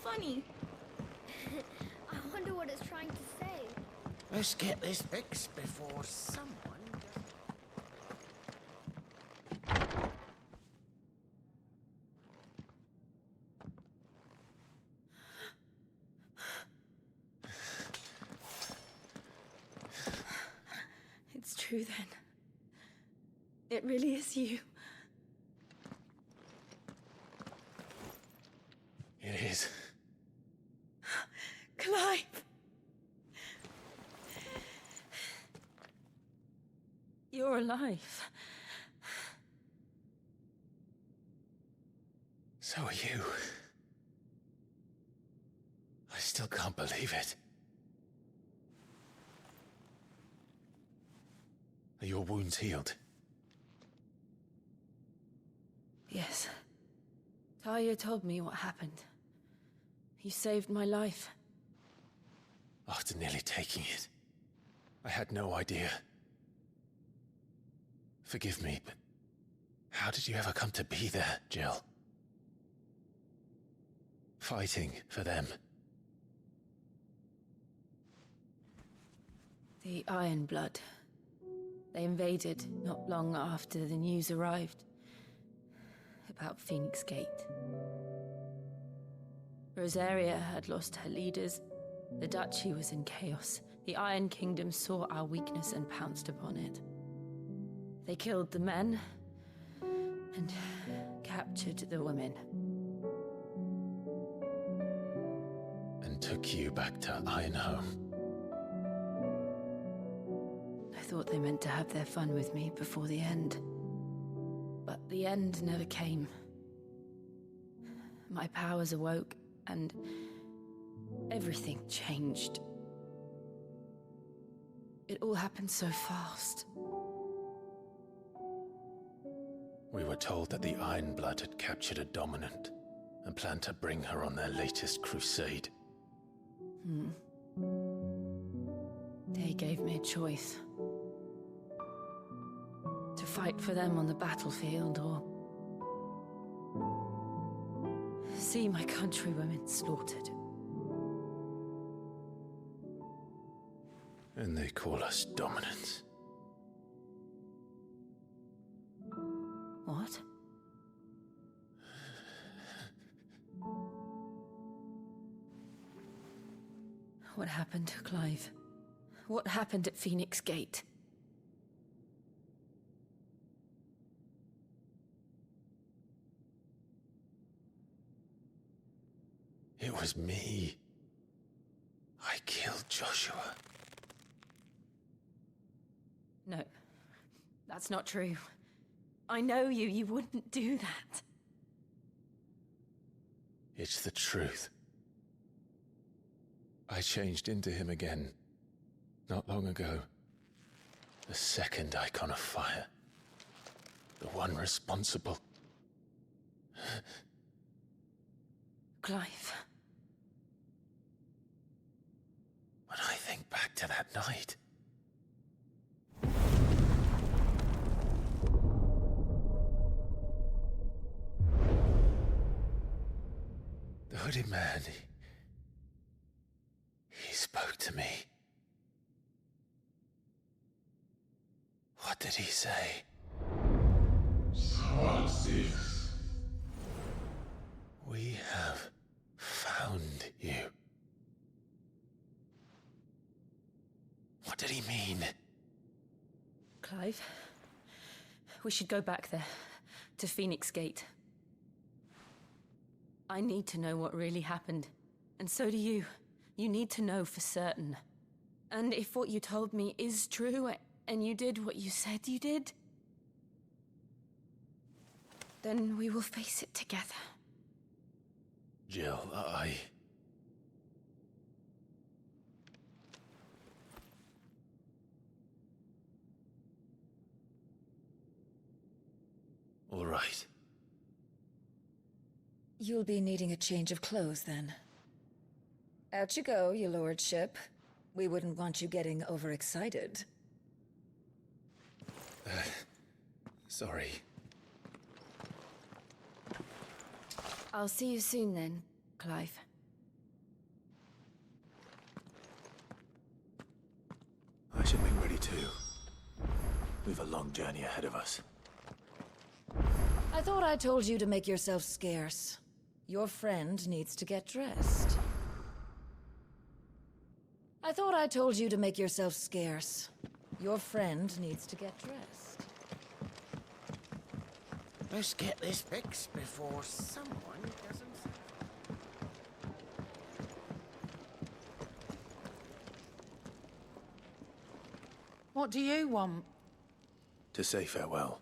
funny. I wonder what it's trying to say. Let's get this fixed before someone... It's true then. It really is you. It is. Clive! You're alive. So are you. I still can't believe it. Are your wounds healed? Yes. Talia told me what happened. You saved my life. After nearly taking it, I had no idea. Forgive me, but how did you ever come to be there, Jill? Fighting for them. The Iron Blood. They invaded not long after the news arrived about Phoenix Gate. Rosaria had lost her leaders. The Duchy was in chaos. The Iron Kingdom saw our weakness and pounced upon it. They killed the men and captured the women. And took you back to Ironhome. I thought they meant to have their fun with me before the end. But the end never came. My powers awoke, and everything changed. It all happened so fast. We were told that the Iron Blood had captured a dominant and planned to bring her on their latest crusade. They gave me a choice. To fight for them on the battlefield, or see my countrywomen slaughtered. And they call us dominants. What? What happened, Clive? What happened at Phoenix Gate? It was me. I killed Joshua. No, that's not true. I know you. You wouldn't do that. It's the truth. I changed into him again, not long ago. The second icon of fire. The one responsible. Clive. When I think back to that night... The hooded man, he spoke to me. What did he say? Salvos. We have found you. What did he mean? Clive, we should go back there, to Phoenix Gate. I need to know what really happened, and so do you. You need to know for certain. And if what you told me is true, and you did what you said you did, then we will face it together. Jill, All right. You'll be needing a change of clothes, then. Out you go, your lordship. We wouldn't want you getting overexcited. Sorry. I'll see you soon then, Clive. We've a long journey ahead of us. I thought I told you to make yourself scarce. Your friend needs to get dressed. I thought I told you to make yourself scarce. Your friend needs to get dressed. Let's get this fixed before someone doesn't... What do you want? To say farewell.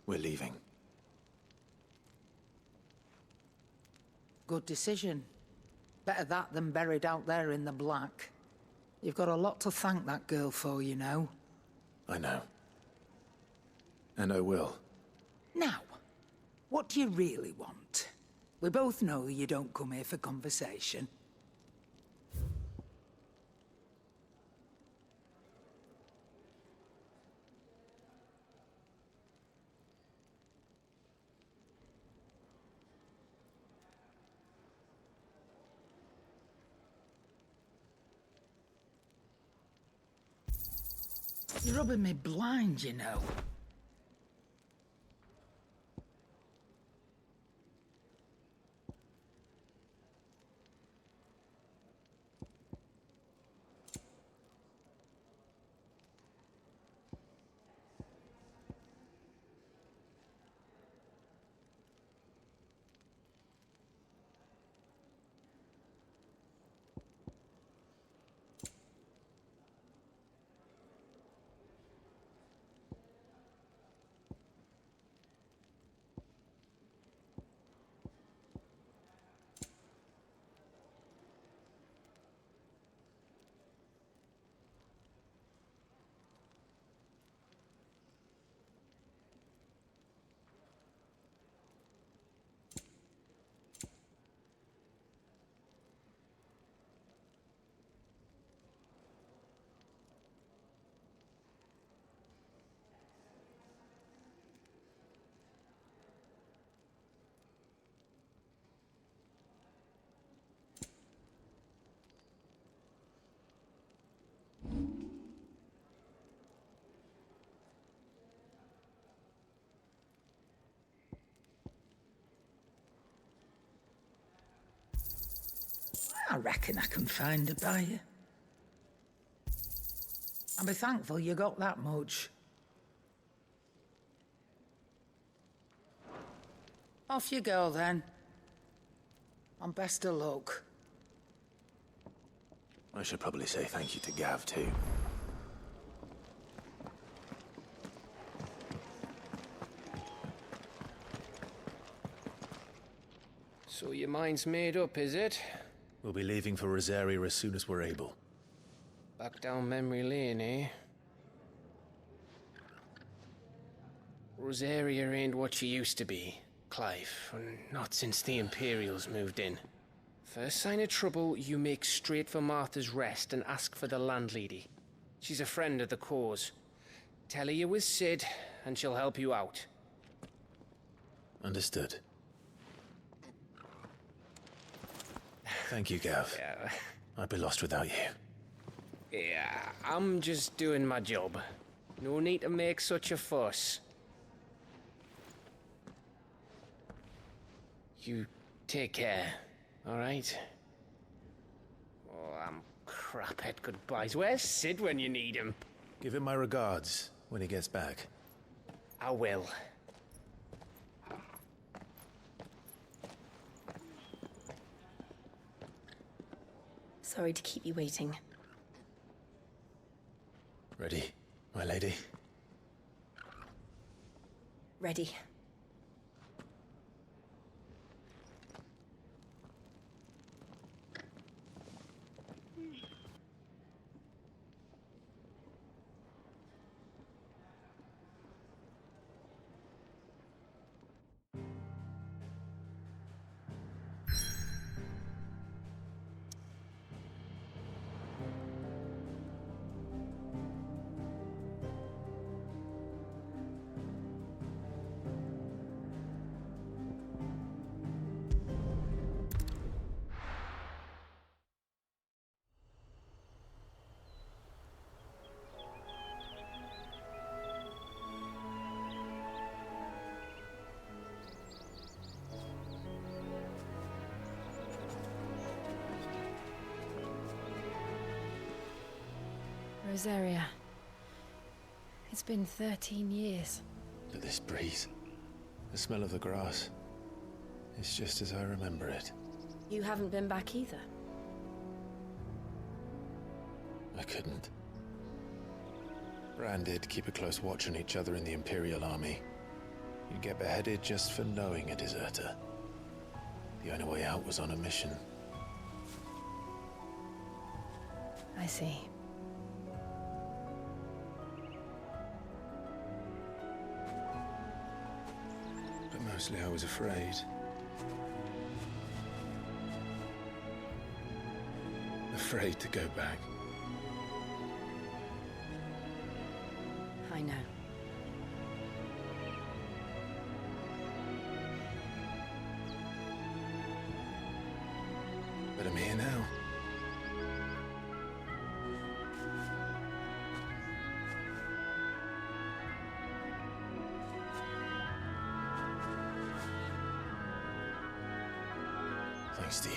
We're leaving. Good decision. Better that than buried out there in the black. You've got a lot to thank that girl for, you know. I know. And I will. Now, what do you really want? We both know you don't come here for conversation. You're rubbing me blind, you know. I reckon I can find a buyer. I'll be thankful you got that much. Off you go, then. And best of luck. I should probably say thank you to Gav, too. So your mind's made up, is it? We'll be leaving for Rosaria as soon as we're able. Back down memory lane, eh? Rosaria ain't what she used to be, Clive. Not since the Imperials moved in. First sign of trouble, you make straight for Martha's Rest and ask for the landlady. She's a friend of the cause. Tell her you was Sid, and she'll help you out. Understood. Thank you, Gav. Yeah. I'd be lost without you. Yeah, I'm just doing my job. No need to make such a fuss. You take care, all right? Oh, I'm crap at goodbyes. Where's Sid when you need him? Give him my regards when he gets back. I will. Sorry to keep you waiting. Ready, my lady? Ready. this area. It's been 13 years. Look at this breeze. The smell of the grass. It's just as I remember it. You haven't been back either. I couldn't. Branded, keep a close watch on each other in the Imperial Army. You'd get beheaded just for knowing a deserter. The only way out was on a mission. I see. But mostly I was afraid. Afraid to go back. I know. But I'm here now. Thanks to you.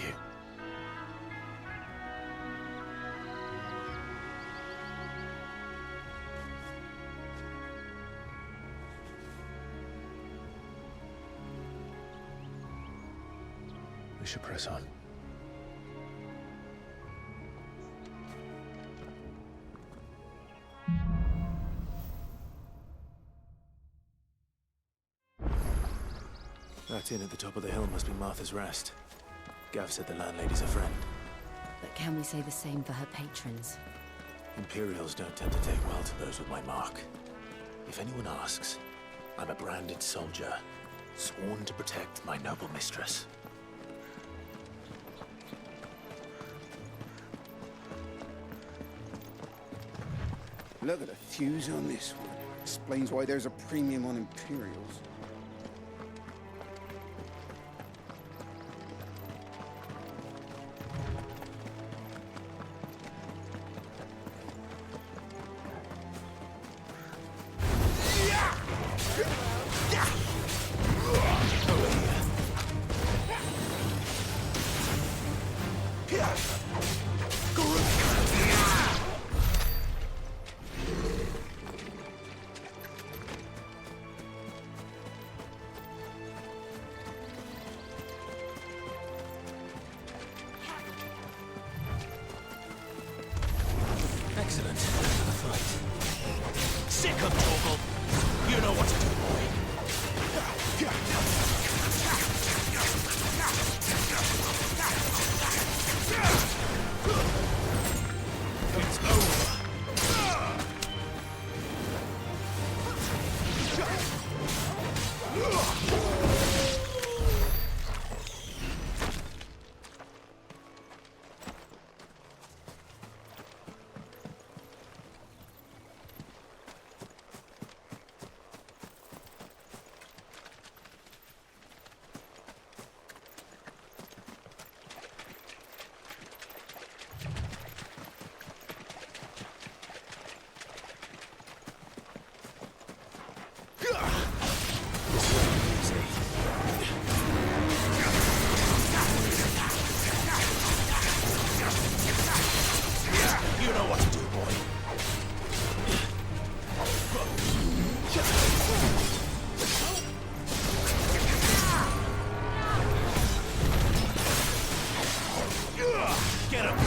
We should press on. That inn at the top of the hill must be Martha's Rest. Gav said the landlady's a friend. But can we say the same for her patrons? Imperials don't tend to take well to those with my mark. If anyone asks, I'm a branded soldier, sworn to protect my noble mistress. Look at the fuse on this one. Explains why there's a premium on Imperials. Excellent. Another fight. Sick of Jogue. You know what to do, boy. It's over. You know what to do, boy. Get him.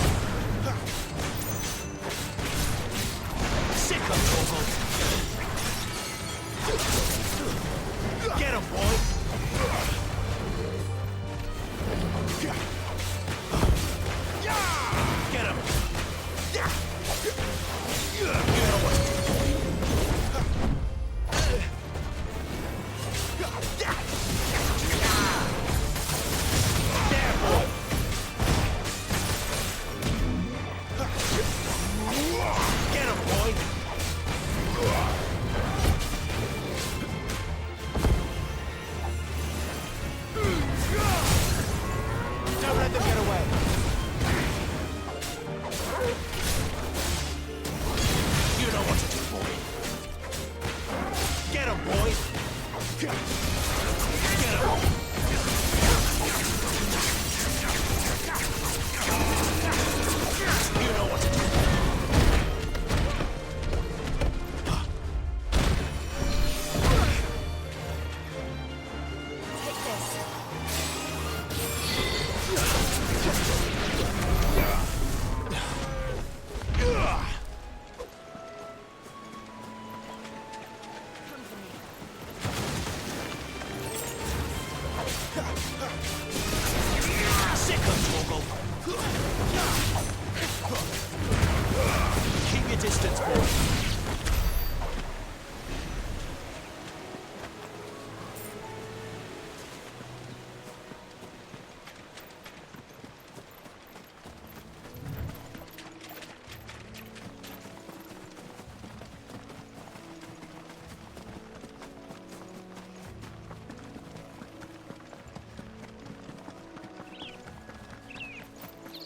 Sick of Jogue. Get him, boy. Get him. You know what to do, boy. There, boy. Get him, boy. Don't let them get away. You know what to do, boy. Get him, boy. Get him. You know what to do. Torgal. Keep your distance, boy.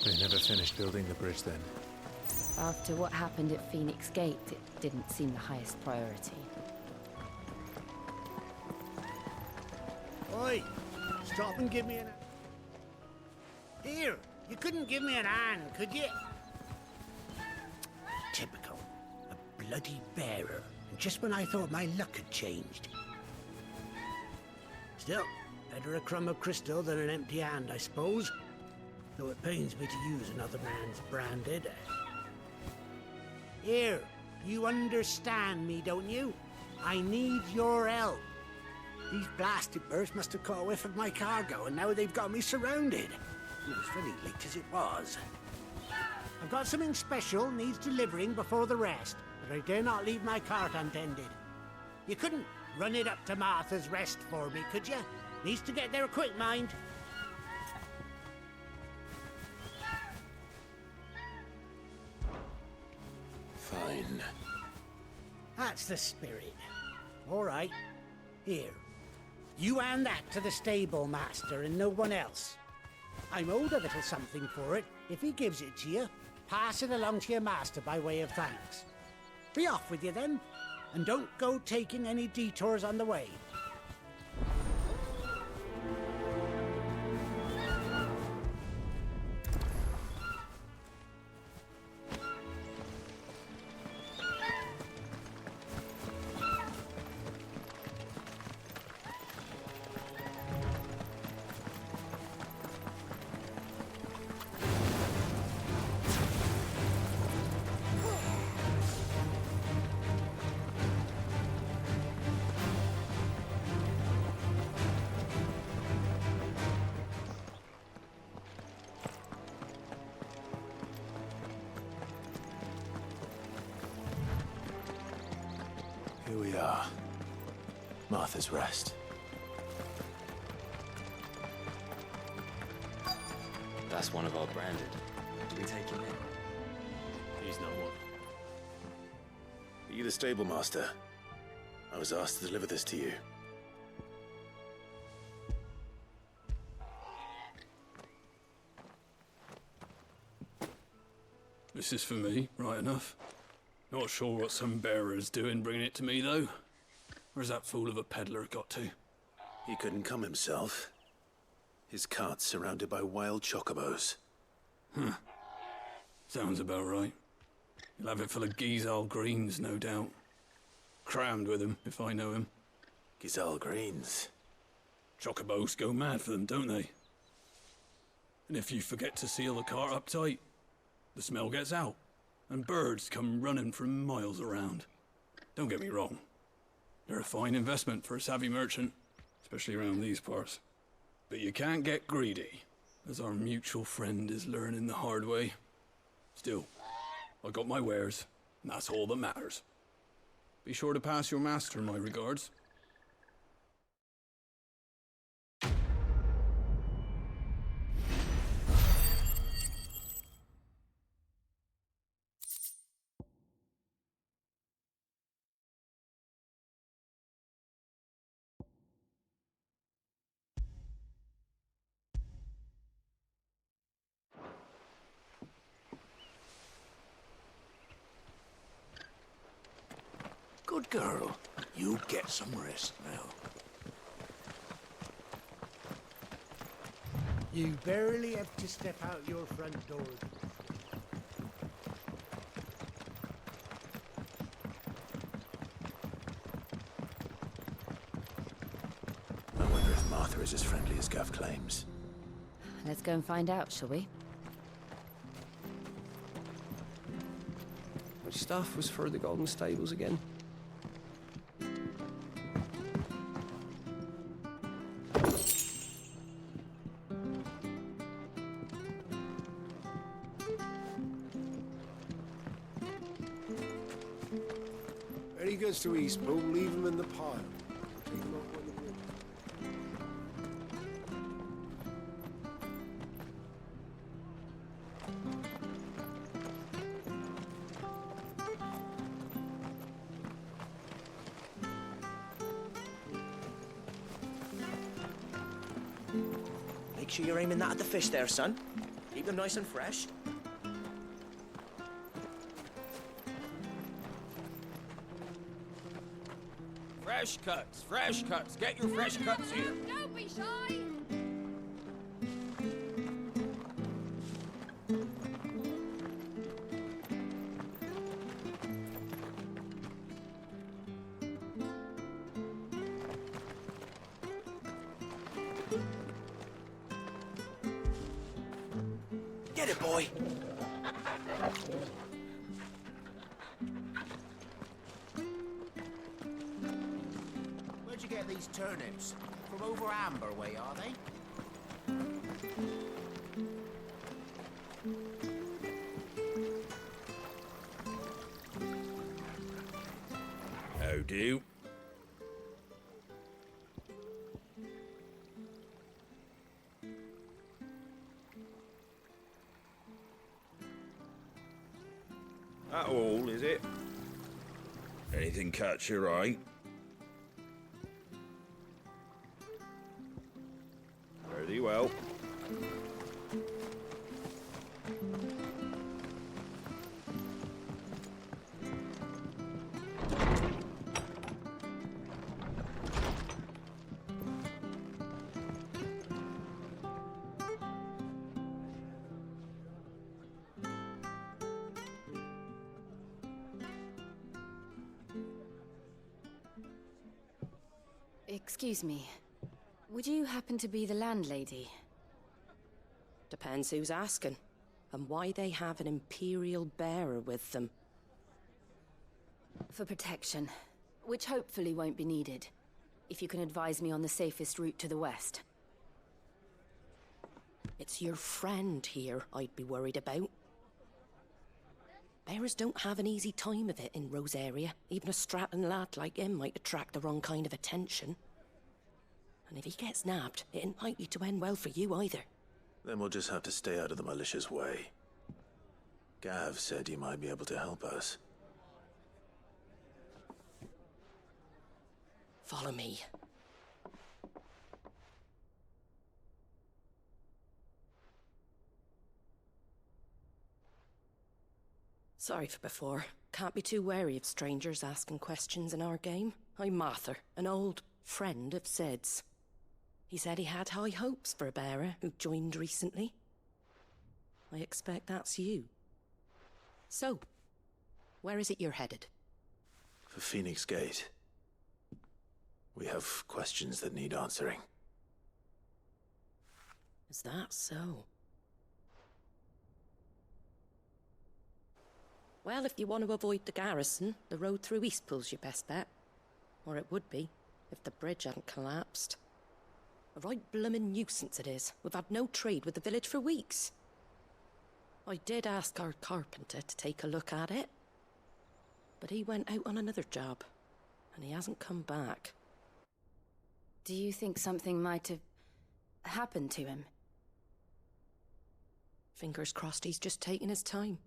They never finished building the bridge then. After what happened at Phoenix Gate, it didn't seem the highest priority. Oi! Stop and give me an... Here! You couldn't give me an hand, could you? Typical. A bloody bearer. And just when I thought my luck had changed. Still, better a crumb of crystal than an empty hand, I suppose. Though it pains me to use another man's branded. Here, you understand me, don't you? I need your help. These blasted birds must have caught a whiff of my cargo, and now they've got me surrounded. It was very late as it was. I've got something special needs delivering before the rest, but I dare not leave my cart untended. You couldn't run it up to Martha's Rest for me, could you? Needs to get there quick, mind. Fine. That's the spirit. All right. Here. You hand that to the stable master and no one else. I'm owed a little something for it. If he gives it to you, pass it along to your master by way of thanks. Be off with you then, and don't go taking any detours on the way. Here we are. Martha's Rest. That's one of our branded. Do we take him in? He's not one. Are you the stable master? I was asked to deliver this to you. This is for me, right enough. Not sure what some bearer's doing bringing it to me, though. Where's that fool of a peddler got to? He couldn't come himself. His cart's surrounded by wild chocobos. Huh. Sounds about right. He'll have it full of Gizal greens, no doubt. Crammed with him, if I know him. Gizal greens? Chocobos go mad for them, don't they? And if you forget to seal the cart up tight, the smell gets out, and birds come running from miles around. Don't get me wrong. They're a fine investment for a savvy merchant, especially around these parts. But you can't get greedy, as our mutual friend is learning the hard way. Still, I got my wares, and that's all that matters. Be sure to pass your master my regards. Good girl. You get some rest now. You barely have to step out your front door. I wonder if Martha is as friendly as Gav claims. Let's go and find out, shall we? Which stuff was for the Golden Stables again? When he gets to Eastpool, leave him in the pile. Take him out when he wins. Make sure you're aiming that at the fish there, son. Keep them nice and fresh. Fresh cuts. Get your fresh cuts here. Don't be shy. Get it, boy. Where'd you get these turnips? From over Amber way, are they? How do? That all, is it? Anything catch your eye? Very well. Excuse me. Would you happen to be the landlady? Depends who's asking, and why they have an Imperial bearer with them. For protection, which hopefully won't be needed. If you can advise me on the safest route to the west. It's your friend here I'd be worried about. Bearers don't have an easy time of it in Rose area. Even a Stratton lad like him might attract the wrong kind of attention. And if he gets nabbed, it ain't likely to end well for you either. Then we'll just have to stay out of the malicious way. Gav said he might be able to help us. Follow me. Sorry for before. Can't be too wary of strangers asking questions in our game. I'm Martha, an old friend of Sid's. He said he had high hopes for a bearer who joined recently. I expect that's you. So, where is it you're headed? For Phoenix Gate. We have questions that need answering. Is that so? Well, if you want to avoid the garrison, the road through Eastpool's your best bet. Or it would be, if the bridge hadn't collapsed. A right bloomin' nuisance it is. We've had no trade with the village for weeks. I did ask our carpenter to take a look at it. But he went out on another job, and he hasn't come back. Do you think something might have happened to him? Fingers crossed he's just taking his time.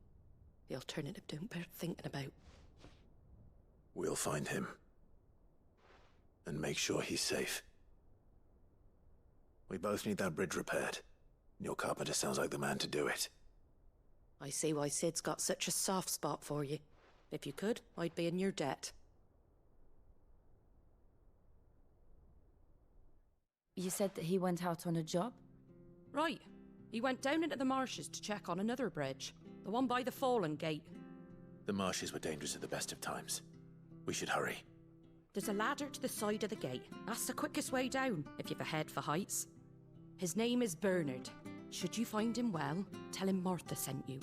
The alternative don't bear thinking about. We'll find him. And make sure he's safe. We both need that bridge repaired. Your carpenter sounds like the man to do it. I see why Sid's got such a soft spot for you. If you could, I'd be in your debt. You said that he went out on a job? Right. He went down into the marshes to check on another bridge. The one by the Fallen Gate. The marshes were dangerous at the best of times. We should hurry. There's a ladder to the side of the gate. That's the quickest way down, if you've a head for heights. His name is Bernard. Should you find him well, tell him Martha sent you,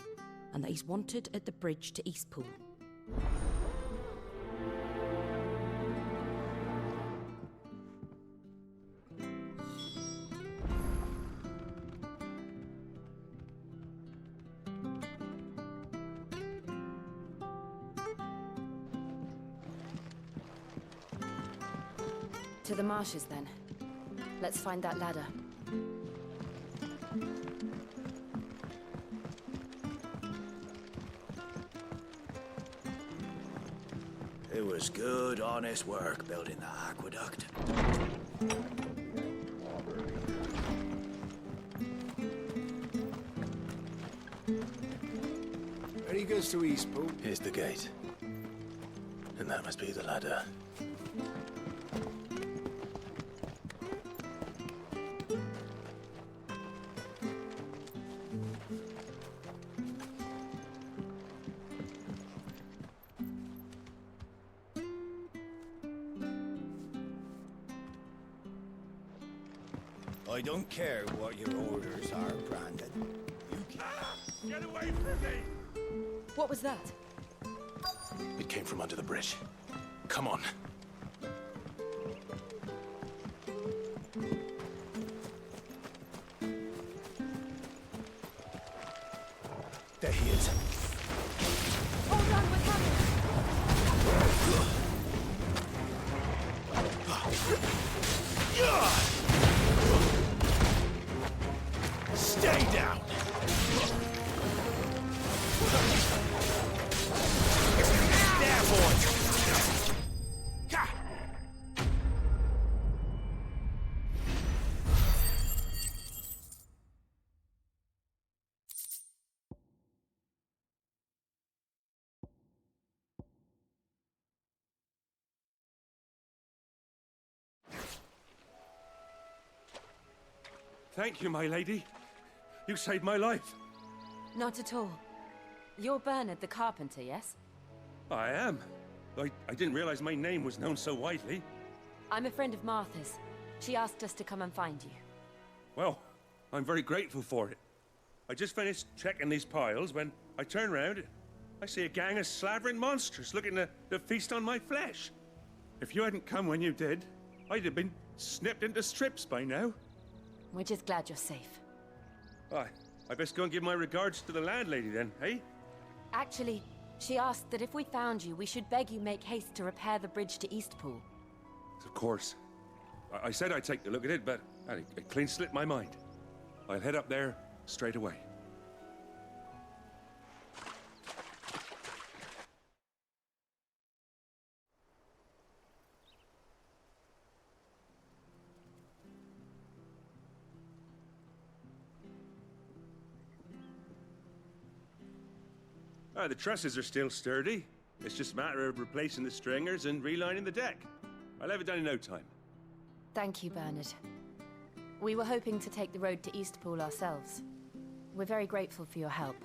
and that he's wanted at the bridge to Eastpool. To the marshes, then. Let's find that ladder. It was good, honest work building that aqueduct. Ready goes to Eastpool. Here's the gate. And that must be the ladder. I don't care what your orders are, Brandon. You can't. Get away from me! What was that? It came from under the bridge. Come on. There he is. Hold on, what's happening? Stay down! There, boy! Thank you, my lady. You saved my life. Not at all. You're Bernard the carpenter, yes? I am. I didn't realize my name was known so widely. I'm a friend of Martha's. She asked us to come and find you. Well, I'm very grateful for it. I just finished checking these piles when I turn around. I see a gang of slavering monsters looking to feast on my flesh. If you hadn't come when you did, I'd have been snipped into strips by now. We're just glad you're safe. I best go and give my regards to the landlady then, eh? Actually, she asked that if we found you, we should beg you make haste to repair the bridge to Eastpool. Of course. I said I'd take a look at it, but it clean slipped my mind. I'll head up there straight away. The trusses are still sturdy. It's just a matter of replacing the stringers and relining the deck. I'll have it done in no time. Thank you, Bernard. We were hoping to take the road to Eastpool ourselves. We're very grateful for your help.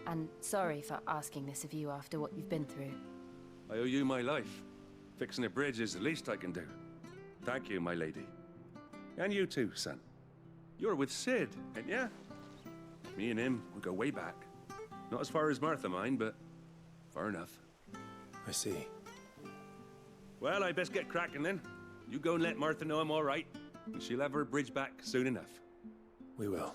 And sorry for asking this of you after what you've been through. I owe you my life. Fixing a bridge is the least I can do. Thank you, my lady. And you too, son. You're with Sid, ain't ya? Me and him, we go way back. Not as far as Martha, mind, but far enough. I see. Well, I best get cracking then. You go and let Martha know I'm all right, and she'll have her bridge back soon enough. We will.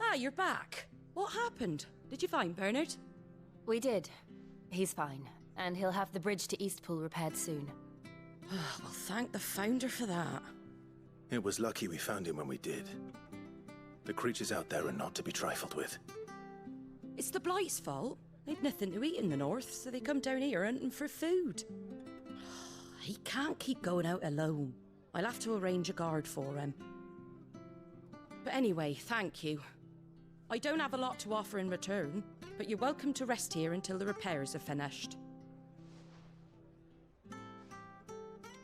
Ah, you're back. What happened? Did you find Bernard? We did. He's fine, and he'll have the bridge to Eastpool repaired soon. Well, thank the Founder for that. It was lucky we found him when we did. The creatures out there are not to be trifled with. It's the Blight's fault. They've nothing to eat in the north, so they come down here hunting for food. He can't keep going out alone. I'll have to arrange a guard for him. But anyway, thank you. I don't have a lot to offer in return, but you're welcome to rest here until the repairs are finished.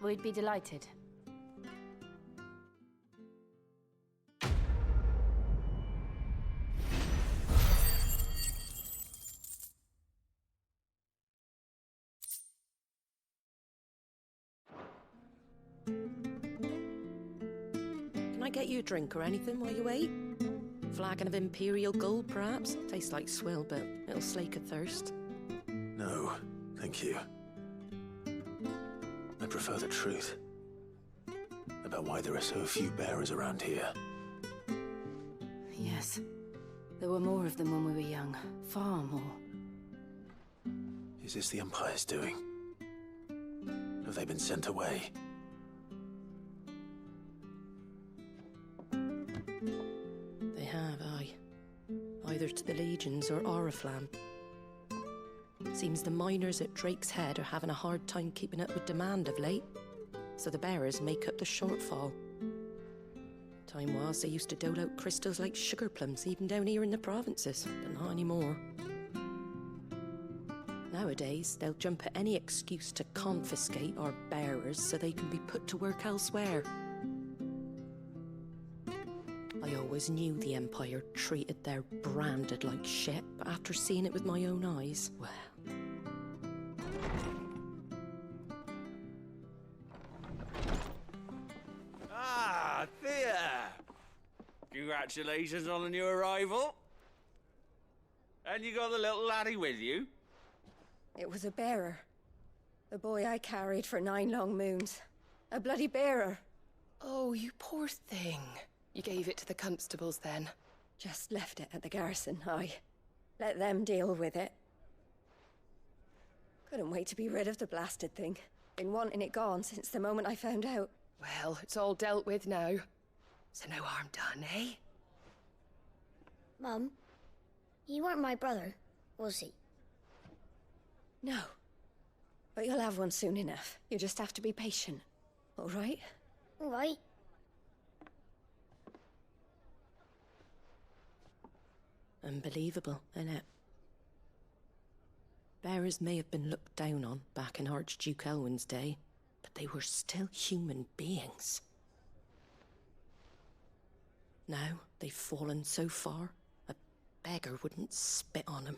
We'd be delighted. I get you a drink or anything while you wait? Flagon of Imperial Gold, perhaps? Tastes like swill, but it'll slake a thirst. No, thank you. I prefer the truth about why there are so few bearers around here. Yes. There were more of them when we were young. Far more. Is this the Empire's doing? Have they been sent away? They have, aye. Either to the Legions or Oriflamme. Seems the miners at Drake's Head are having a hard time keeping up with demand of late, so the bearers make up the shortfall. Time was they used to dole out crystals like sugar plums even down here in the provinces, but not anymore. Nowadays, they'll jump at any excuse to confiscate our bearers so they can be put to work elsewhere. I always knew the Empire treated their branded like shit, but after seeing it with my own eyes, well... Ah, Thea! Congratulations on the new arrival. And you got the little laddie with you? It was a bearer. The boy I carried for 9 long moons. A bloody bearer. Oh, you poor thing. You gave it to the constables then? Just left it at the garrison, aye. Let them deal with it. Couldn't wait to be rid of the blasted thing. Been wanting it gone since the moment I found out. Well, it's all dealt with now. So no harm done, eh? Mum, you weren't my brother, was he? No. But you'll have one soon enough. You just have to be patient. All right? All right. Unbelievable, innit? Bearers may have been looked down on back in Archduke Elwin's day, but they were still human beings. Now they've fallen so far, a beggar wouldn't spit on them.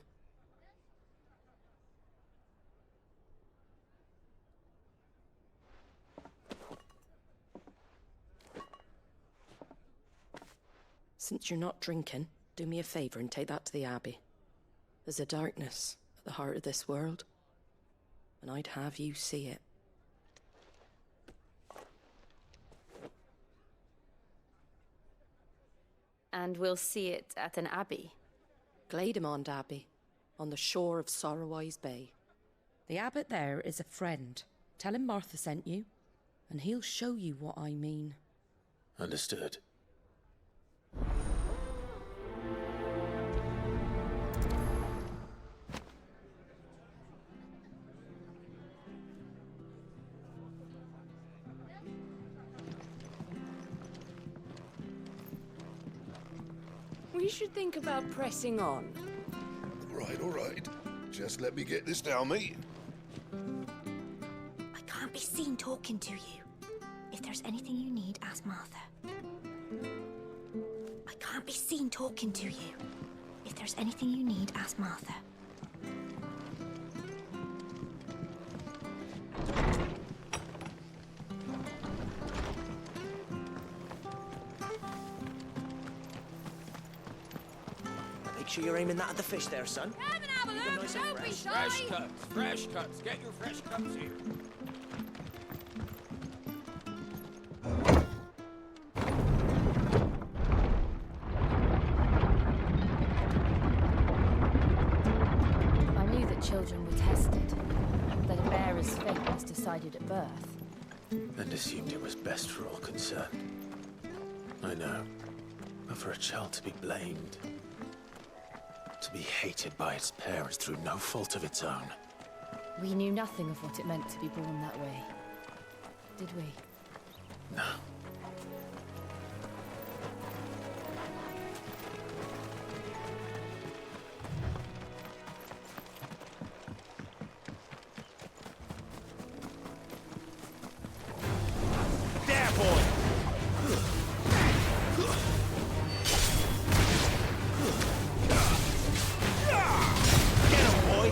Since you're not drinking, do me a favour and take that to the Abbey. There's a darkness at the heart of this world, and I'd have you see it. And we'll see it at an abbey? Glademond Abbey, on the shore of Sorrowwise Bay. The abbot there is a friend. Tell him Martha sent you, and he'll show you what I mean. Understood. We should think about pressing on. All right. Just let me get this down, mate. I can't be seen talking to you. If there's anything you need, ask Martha. I can't be seen talking to you. If there's anything you need, ask Martha. Make sure you're aiming that at the fish there, son. Come and have a look, Nice and don't be shy. Fresh cuts. Get your fresh cuts here. I knew that children were tested, that a bearer's fate was decided at birth. And assumed it was best for all concerned. I know. But for a child to be blamed, to be hated by its parents through no fault of its own. We knew nothing of what it meant to be born that way, did we? No. There, boy! Get him, boy!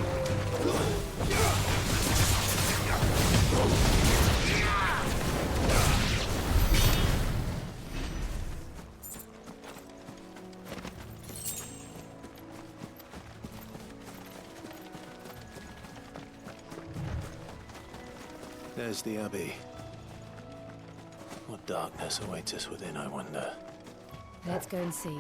There's the Abbey. What darkness awaits us within, I wonder? Let's go and see.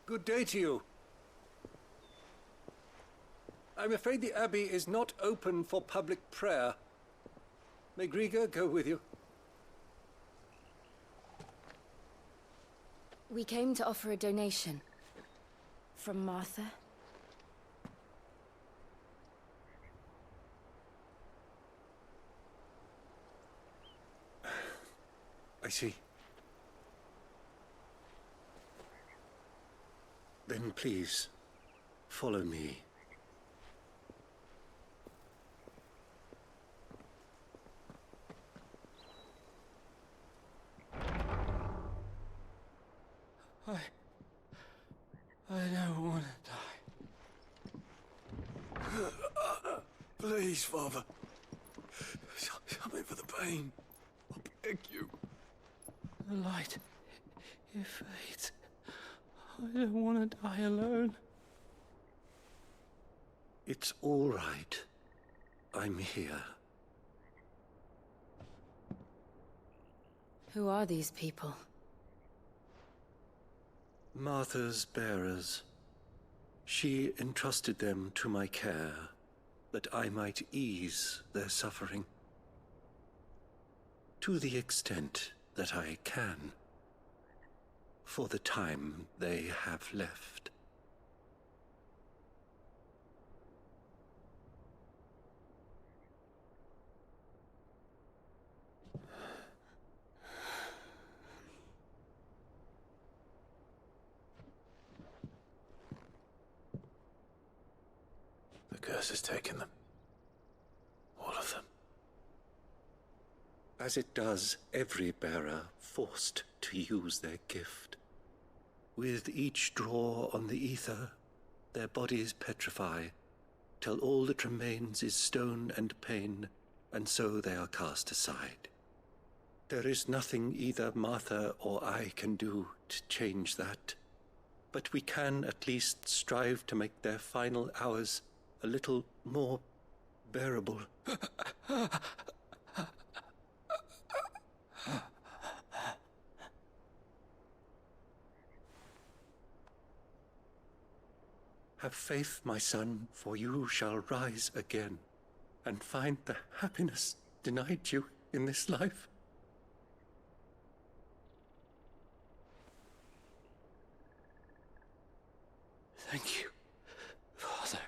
Good day to you. I'm afraid the Abbey is not open for public prayer. May Griga go with you? We came to offer a donation. From Martha. I see. Then please, follow me. I don't want to die. Please, Father. Something for the pain. I beg you. The light, it fades. I don't want to die alone. It's all right. I'm here. Who are these people? Martha's bearers. She entrusted them to my care, that I might ease their suffering. To the extent that I can. For the time they have left. The curse has taken them. All of them. As it does every bearer forced to use their gift. With each draw on the ether, their bodies petrify, till all that remains is stone and pain, and so they are cast aside. There is nothing either Martha or I can do to change that, but we can at least strive to make their final hours a little more bearable. Have faith, my son, for you shall rise again, and find the happiness denied you in this life. Thank you, Father.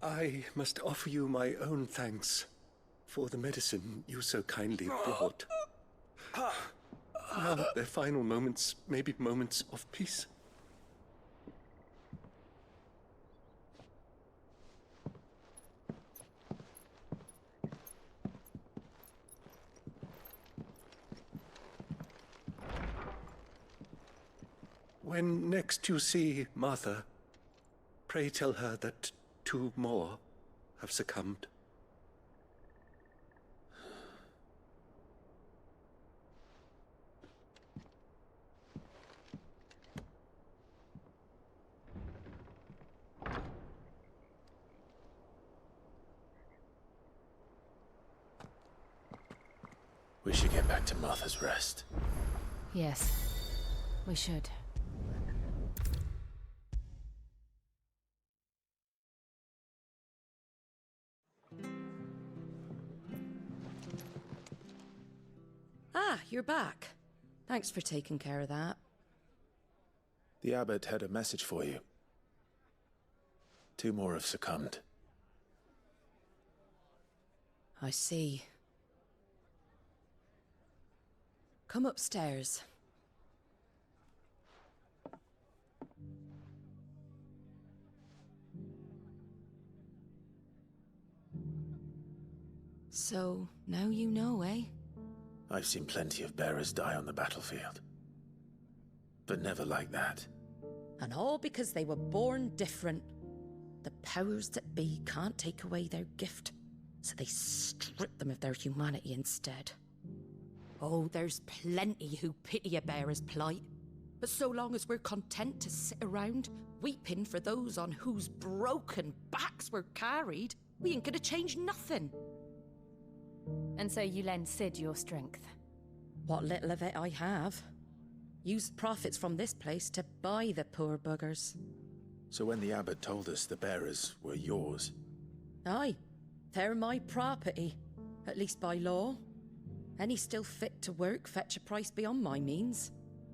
I must offer you my own thanks for the medicine you so kindly brought. Now their final moments may be moments of peace. When next you see Martha, pray tell her that 2 more have succumbed. We should get back to Martha's Rest. Yes, we should. Ah, you're back. Thanks for taking care of that. The abbot had a message for you. 2 more have succumbed. I see. Come upstairs. So, now you know, eh? I've seen plenty of bearers die on the battlefield. But never like that. And all because they were born different. The powers that be can't take away their gift, so they strip them of their humanity instead. Oh, there's plenty who pity a bearer's plight. But so long as we're content to sit around, weeping for those on whose broken backs we're carried, we ain't gonna change nothing. And so you lend Sid your strength? What little of it I have. Use the profits from this place to buy the poor buggers. So when the abbot told us the bearers were yours... Aye, they're my property, at least by law. Any still fit to work fetch a price beyond my means.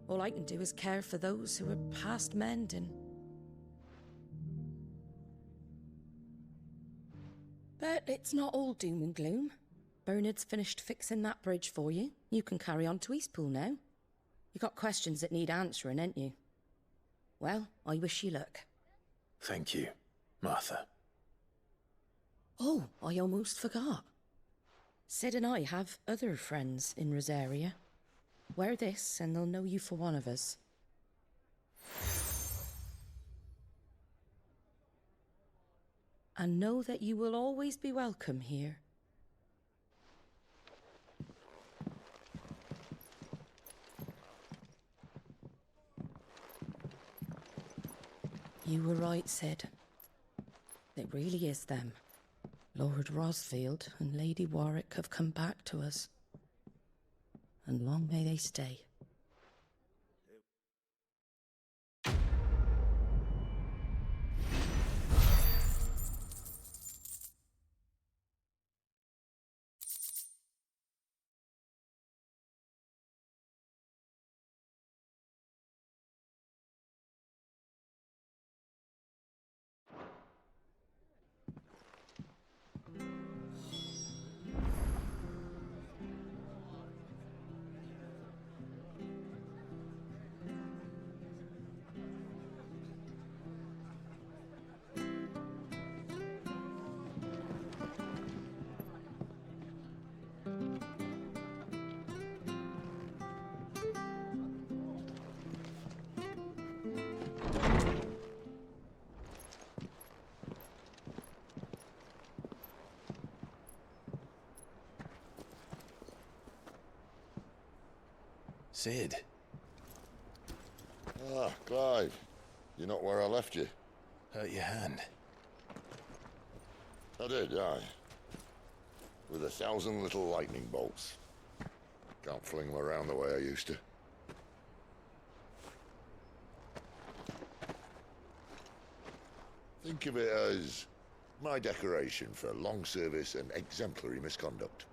All I can do is care for those who are past mending. But it's not all doom and gloom. Bernard's finished fixing that bridge for you. You can carry on to Eastpool now. You got questions that need answering, ain't you? Well, I wish you luck. Thank you, Martha. Oh, I almost forgot. Sid and I have other friends in Rosaria. Wear this and they'll know you for one of us. And know that you will always be welcome here. You were right, Sid. It really is them. Lord Rosfield and Lady Warwick have come back to us. And long may they stay. Sid. Ah, Clive. You're not where I left you. Hurt your hand. I did, aye. With 1,000 little lightning bolts. Can't fling them around the way I used to. Think of it as my decoration for long service and exemplary misconduct.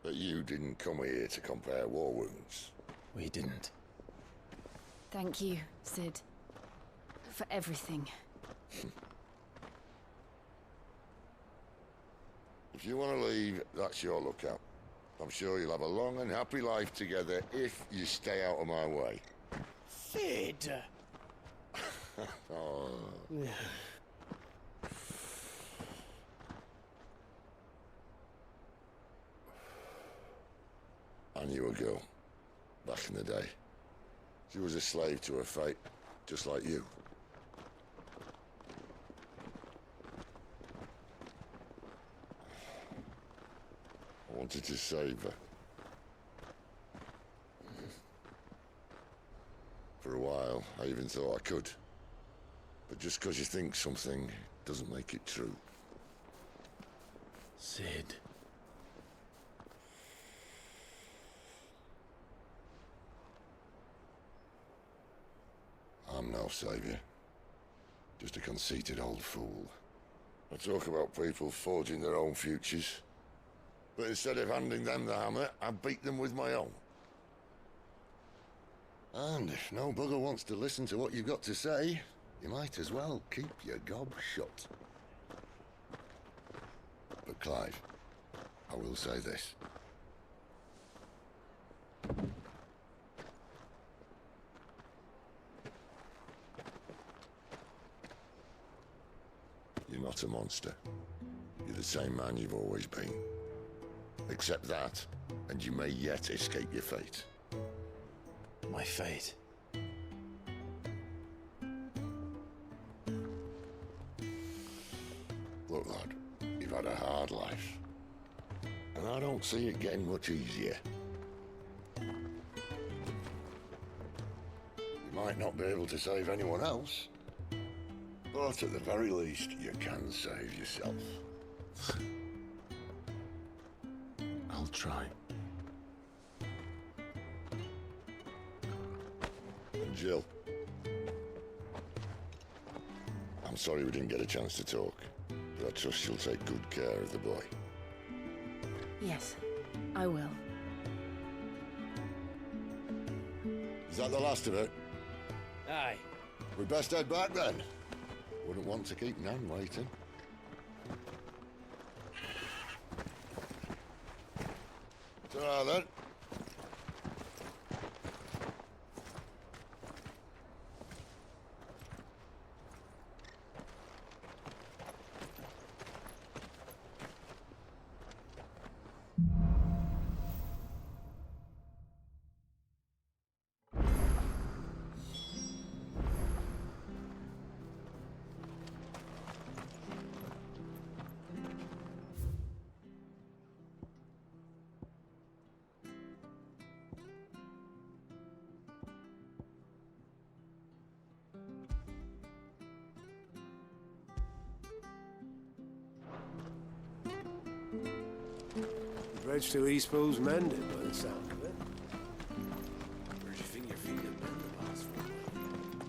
But you didn't come here to compare war wounds. We didn't. Thank you, Sid. For everything. If you want to leave, that's your lookout. I'm sure you'll have a long and happy life together if you stay out of my way. Sid! Oh. I knew a girl, back in the day. She was a slave to her fate, just like you. I wanted to save her. For a while, I even thought I could. But just because you think something doesn't make it true. Sid. I'm no savior. Just a conceited old fool. I talk about people forging their own futures. But instead of handing them the hammer, I beat them with my own. And if no bugger wants to listen to what you've got to say, you might as well keep your gob shut. But Clive, I will say this. You're not a monster. You're the same man you've always been. Accept that, and you may yet escape your fate. My fate? Look, lad, you've had a hard life. And I don't see it getting much easier. You might not be able to save anyone else, but at the very least, you can save yourself. I'll try. And Jill, I'm sorry we didn't get a chance to talk, but I trust she'll take good care of the boy. Yes, I will. Is that the last of it? Aye. We best head back then. Wouldn't want to keep Nan waiting. Ta-ra then. The bridge to Eastpool's mended by the sound of it. Where do you think your feet have been the last 4 months?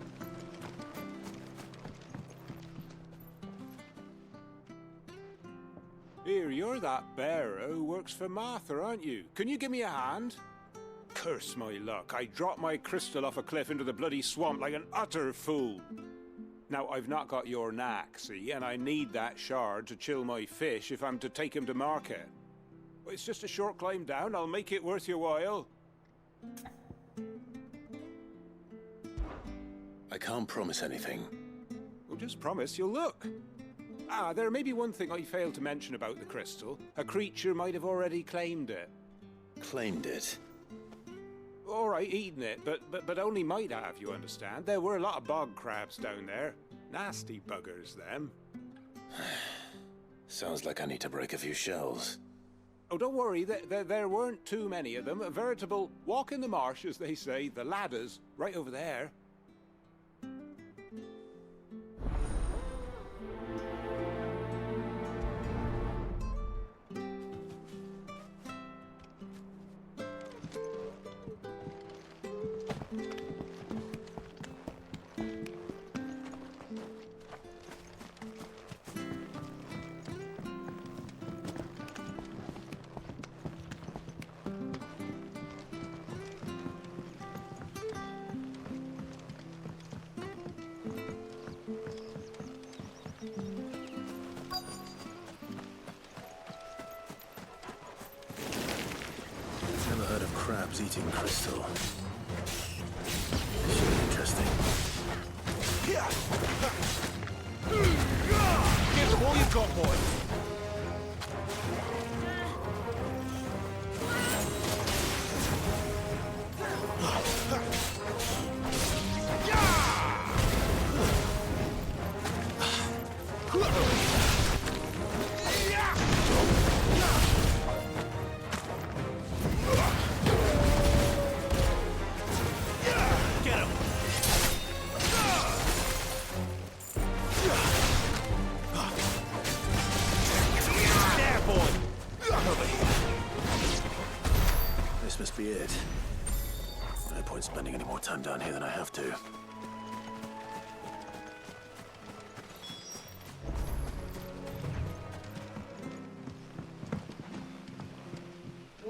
Here, you're that bearer who works for Martha, aren't you? Can you give me a hand? Curse my luck, I dropped my crystal off a cliff into the bloody swamp like an utter fool. Now, I've not got your knack, see, and I need that shard to chill my fish if I'm to take him to market. Well, it's just a short climb down, I'll make it worth your while. I can't promise anything. Well, just promise you'll look. Ah, there may be one thing I failed to mention about the crystal. A creature might have already claimed it. Claimed it? All right, eaten it, but only might have, you understand. There were a lot of bog crabs down there. Nasty buggers, them. Sounds like I need to break a few shells. Oh, don't worry, there weren't too many of them. A veritable walk in the marsh, as they say. The ladders, right over there. Never heard of crabs eating crystal. This should be interesting. Give them all you've got, boy. This must be it. No point spending any more time down here than I have to.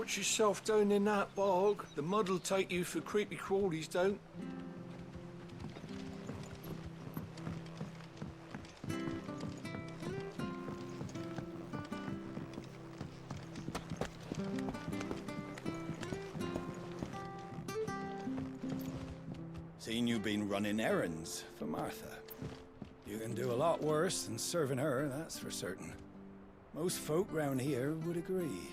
Watch yourself down in that bog. The mud'll take you for creepy crawlies, don't. Seen you been running errands for Martha. You can do a lot worse than serving her, that's for certain. Most folk round here would agree.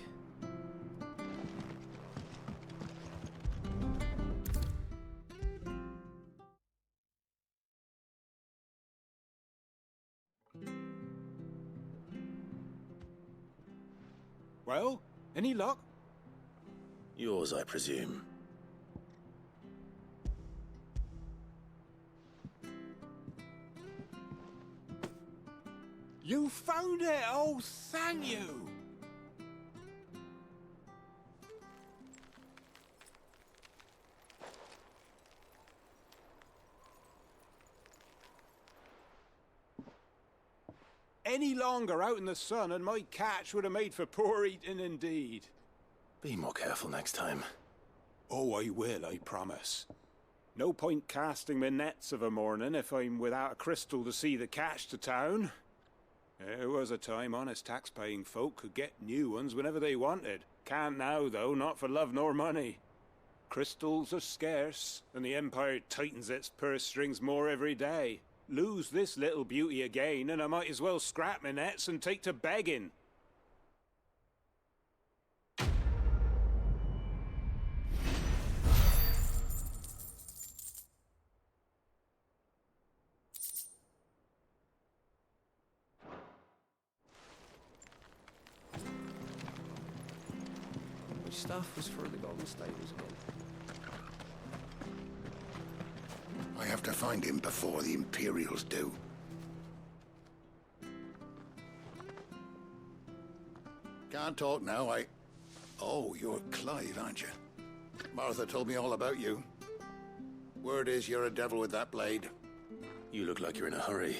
Well, any luck? Yours, I presume. You found it! Oh, thank you! Any longer out in the sun and my catch would have made for poor eating indeed. Be more careful next time. Oh, I will, I promise. No point casting my nets of a morning if I'm without a crystal to see the catch to town. There was a time honest tax-paying folk could get new ones whenever they wanted. Can't now, though, not for love nor money. Crystals are scarce, and the Empire tightens its purse strings more every day. Lose this little beauty again, and I might as well scrap my nets and take to begging. Which stuff was for the Golden Stables again? I have to find him before the Imperials do. Can't talk now, Oh, you're Clive, aren't you? Martha told me all about you. Word is you're a devil with that blade. You look like you're in a hurry.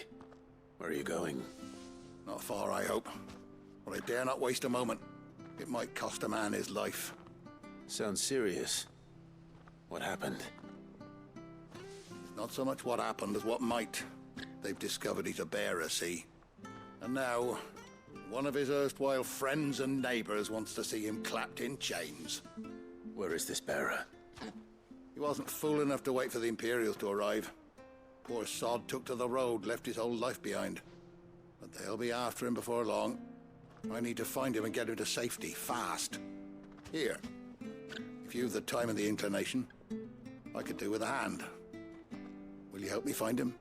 Where are you going? Not far, I hope. But I dare not waste a moment. It might cost a man his life. Sounds serious. What happened? Not so much what happened as what might. They've discovered he's a bearer, see? And now, one of his erstwhile friends and neighbors wants to see him clapped in chains. Where is this bearer? He wasn't fool enough to wait for the Imperials to arrive. Poor sod took to the road, left his whole life behind. But they'll be after him before long. I need to find him and get him to safety, fast. Here, if you've the time and the inclination, I could do with a hand. Will you help me find him?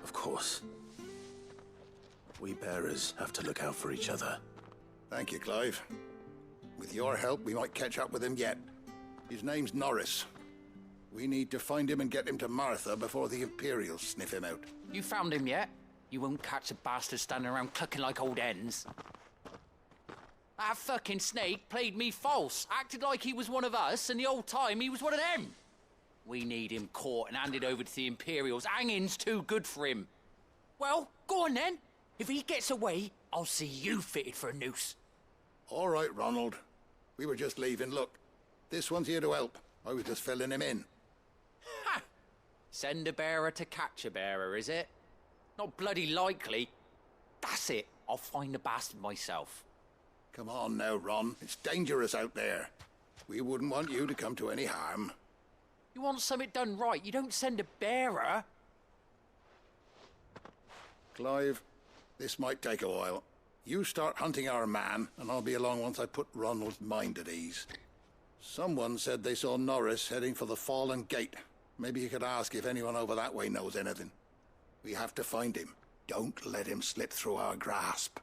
Of course. We bearers have to look out for each other. Thank you, Clive. With your help, we might catch up with him yet. His name's Norris. We need to find him and get him to Martha before the Imperials sniff him out. You found him yet? You won't catch a bastard standing around clucking like old hens. That fucking snake played me false, acted like he was one of us, and the whole time he was one of them. We need him caught and handed over to the Imperials. Hanging's too good for him. Well, go on then. If he gets away, I'll see you fitted for a noose. All right, Ronald. We were just leaving. Look, this one's here to help. I was just filling him in. Ha! Send a bearer to catch a bearer, is it? Not bloody likely. That's it. I'll find the bastard myself. Come on now, Ron. It's dangerous out there. We wouldn't want you to come to any harm. You want something done right, you don't send a bearer. Clive, this might take a while. You start hunting our man, and I'll be along once I put Ronald's mind at ease. Someone said they saw Norris heading for the Fallen Gate. Maybe you could ask if anyone over that way knows anything. We have to find him. Don't let him slip through our grasp.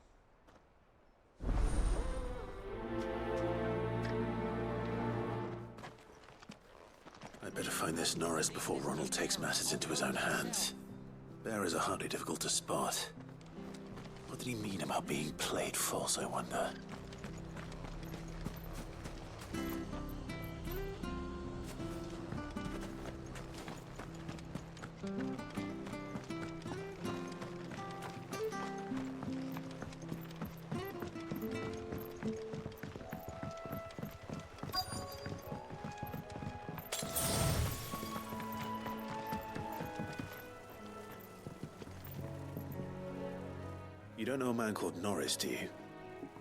I'd better find this Norris before Ronald takes matters into his own hands. Bearers are hardly difficult to spot. What did he mean about being played false, I wonder? don't know a man called Norris, do you?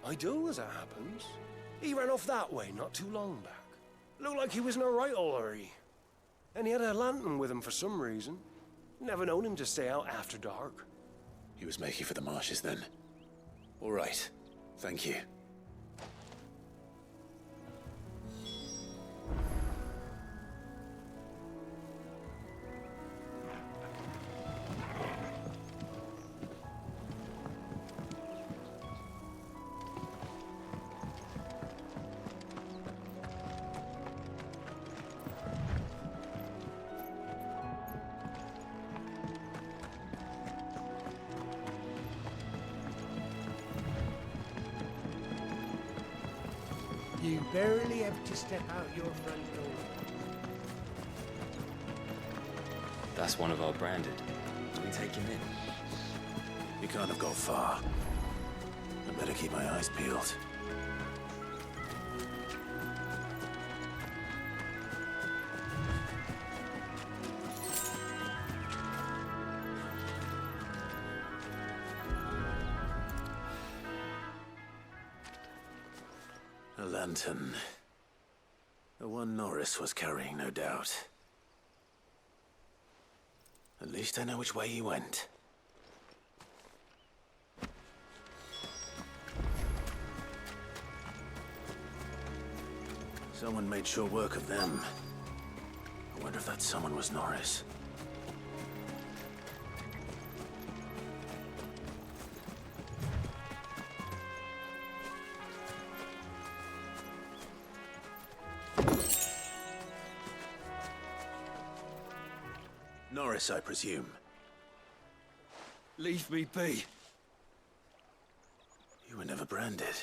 I do, as it happens. He ran off that way not too long back. Looked like he was in a right old hurry. And he had a lantern with him for some reason. Never known him to stay out after dark. He was making for the marshes then. All right. Thank you. You barely have to step out your front door. That's one of our branded. Do we take him in? He can't have gone far. I better keep my eyes peeled. A lantern. The one Norris was carrying, no doubt. At least I know which way he went. Someone made sure work of them. I wonder if that someone was Norris. Norris, I presume. Leave me be. You were never branded.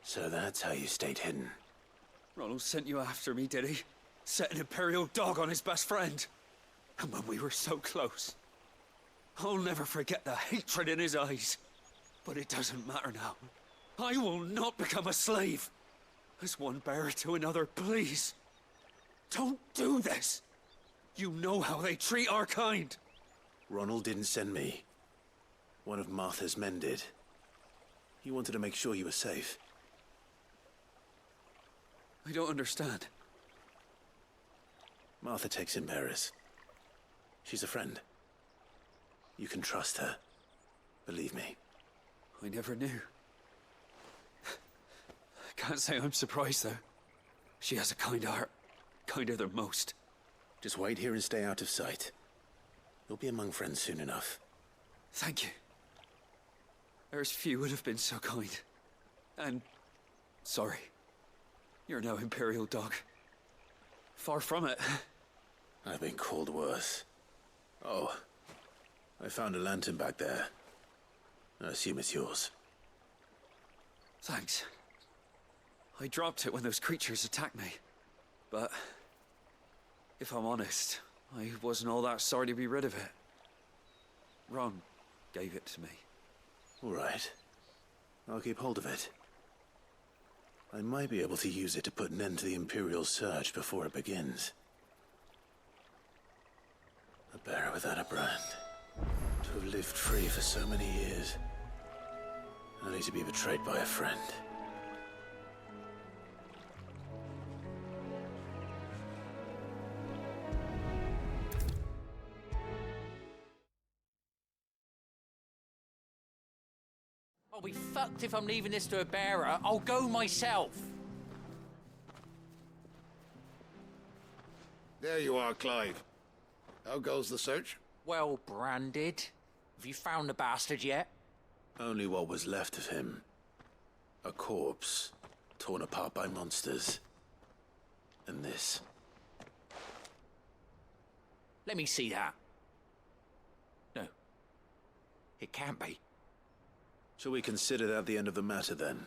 So that's how you stayed hidden. Ronald sent you after me, did he? Set an Imperial dog on his best friend. And when we were so close. I'll never forget the hatred in his eyes. But it doesn't matter now. I will not become a slave. As one bearer to another, please. Don't do this. You know how they treat our kind. Ronald didn't send me. One of Martha's men did. He wanted to make sure you were safe. I don't understand. Martha takes in bearers. She's a friend. You can trust her. Believe me. I never knew. I can't say I'm surprised, though. She has a kind heart. Kinder than most. Just wait here and stay out of sight. You'll be among friends soon enough. Thank you. There's few would have been so kind. And... sorry. You're no Imperial dog. Far from it. I've been called worse. Oh. I found a lantern back there. I assume it's yours. Thanks. I dropped it when those creatures attacked me. But... if I'm honest, I wasn't all that sorry to be rid of it. Ron gave it to me. All right. I'll keep hold of it. I might be able to use it to put an end to the Imperial surge before it begins. A bearer without a brand. To have lived free for so many years. Only to be betrayed by a friend. I'll be fucked if I'm leaving this to a bearer. I'll go myself. There you are, Clive. How goes the search? Well branded. Have you found the bastard yet? Only what was left of him. A corpse, torn apart by monsters. And this. Let me see that. No. It can't be. Shall we consider that the end of the matter, then?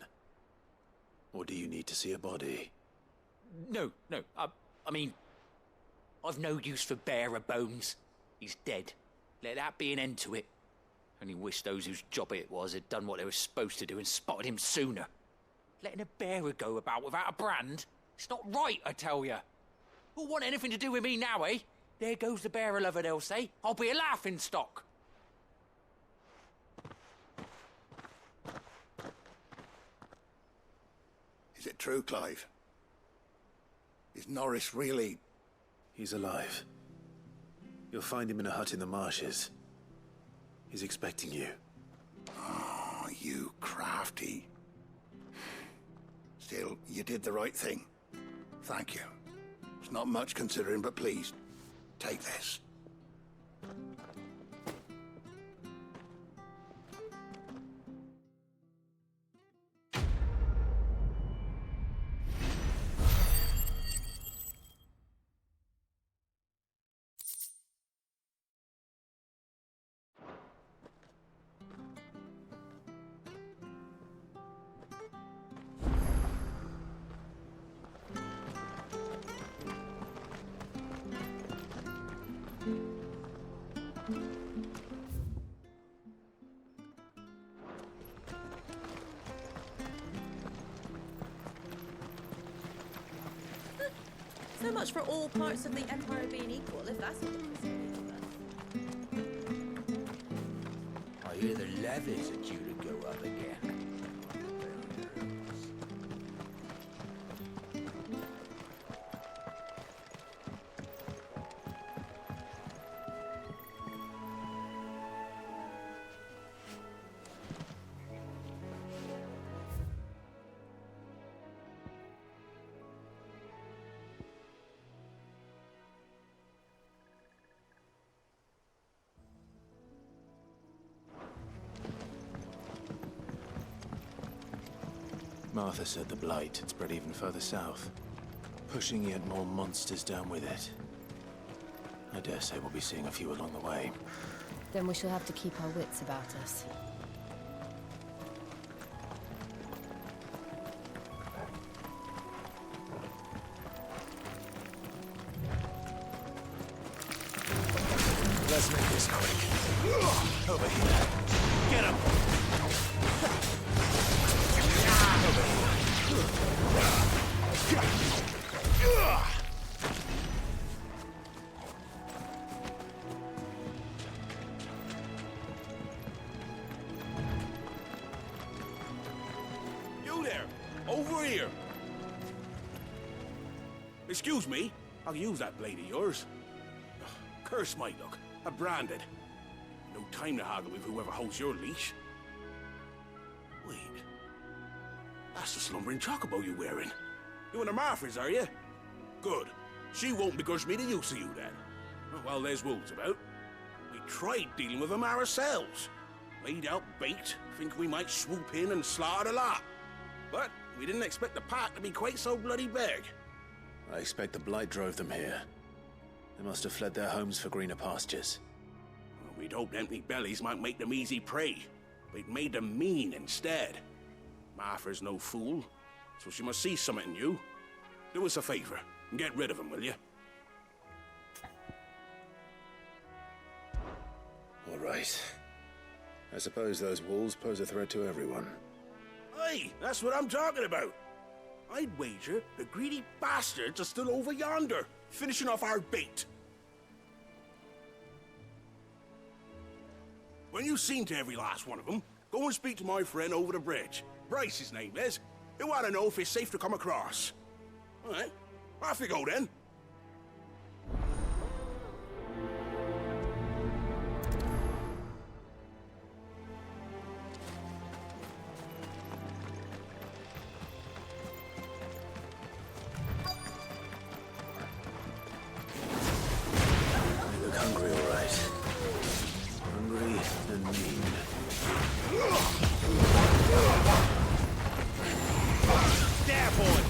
Or do you need to see a body? No. I mean... I've no use for bearer bones. He's dead. Let that be an end to it. Only wish those whose job it was had done what they were supposed to do and spotted him sooner. Letting a bearer go about without a brand? It's not right, I tell you. Who'll want anything to do with me now, eh? There goes the bearer lover, they'll say. I'll be a laughing stock. Is it true, Clive? Is Norris really... He's alive. You'll find him in a hut in the marshes. He's expecting you. Oh, you crafty. Still, you did the right thing. Thank you. It's not much considering, but please, take this. So much for all parts of the Empire being equal, if that's what it is. I hear the levies are due to go up again. Martha said the Blight had spread even further south, pushing yet more monsters down with it. I dare say we'll be seeing a few along the way. Then we shall have to keep our wits about us. Let's make this quick. Over here. Get him! You there! Over here! Excuse me, I'll use that blade of yours. Ugh, curse my luck. I'm branded. No time to haggle with whoever holds your leash. Wait. That's the slumbering chocobo you're wearing. You and the Marfers, are you? Good. She won't begrudge me the use of you, then. Well, there's wolves about. We tried dealing with them ourselves. Laid out bait, think we might swoop in and slaughter the lot. But we didn't expect the pack to be quite so bloody big. I expect the Blight drove them here. They must have fled their homes for greener pastures. Well, we'd hoped empty bellies might make them easy prey. But it made them mean instead. Martha's no fool, so she must see something in you. Do us a favor and get rid of them, will you? All right. I suppose those wolves pose a threat to everyone. Hey, that's what I'm talking about. I'd wager the greedy bastards are still over yonder, finishing off our bait. When you've seen to every last one of them, go and speak to my friend over the bridge. Bryce, his name is. He'll want to know if it's safe to come across. All right, off you go then. You look hungry, all right. Hungry and mean. There, boy!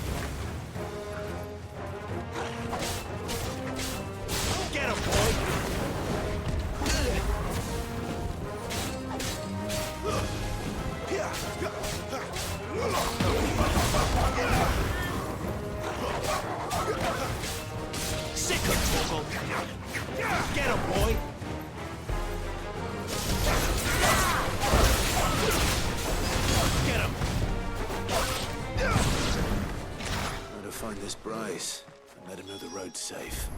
Get him, boy! Sick of trouble! Get him, boy! Get him! Gotta find this Bryce and let him know the road's safe.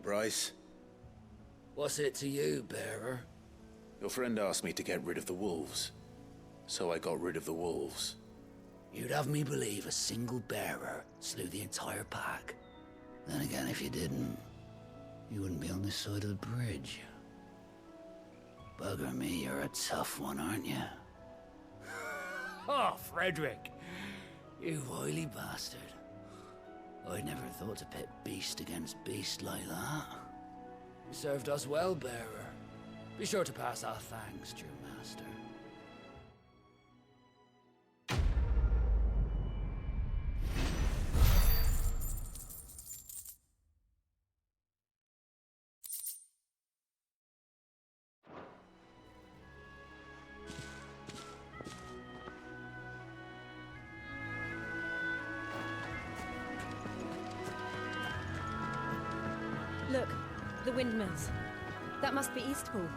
Bryce. What's it to you, bearer? Your friend asked me to get rid of the wolves. So I got rid of the wolves. You'd have me believe a single bearer slew the entire pack. Then again, if you didn't, you wouldn't be on this side of the bridge. Bugger me, you're a tough one, aren't you? Oh, Frederick! You wily bastard. I'd never thought to pit beast against beast like that. You served us well, bearer. Be sure to pass our thanks to your master. Look, the windmills. That must be Eastpool.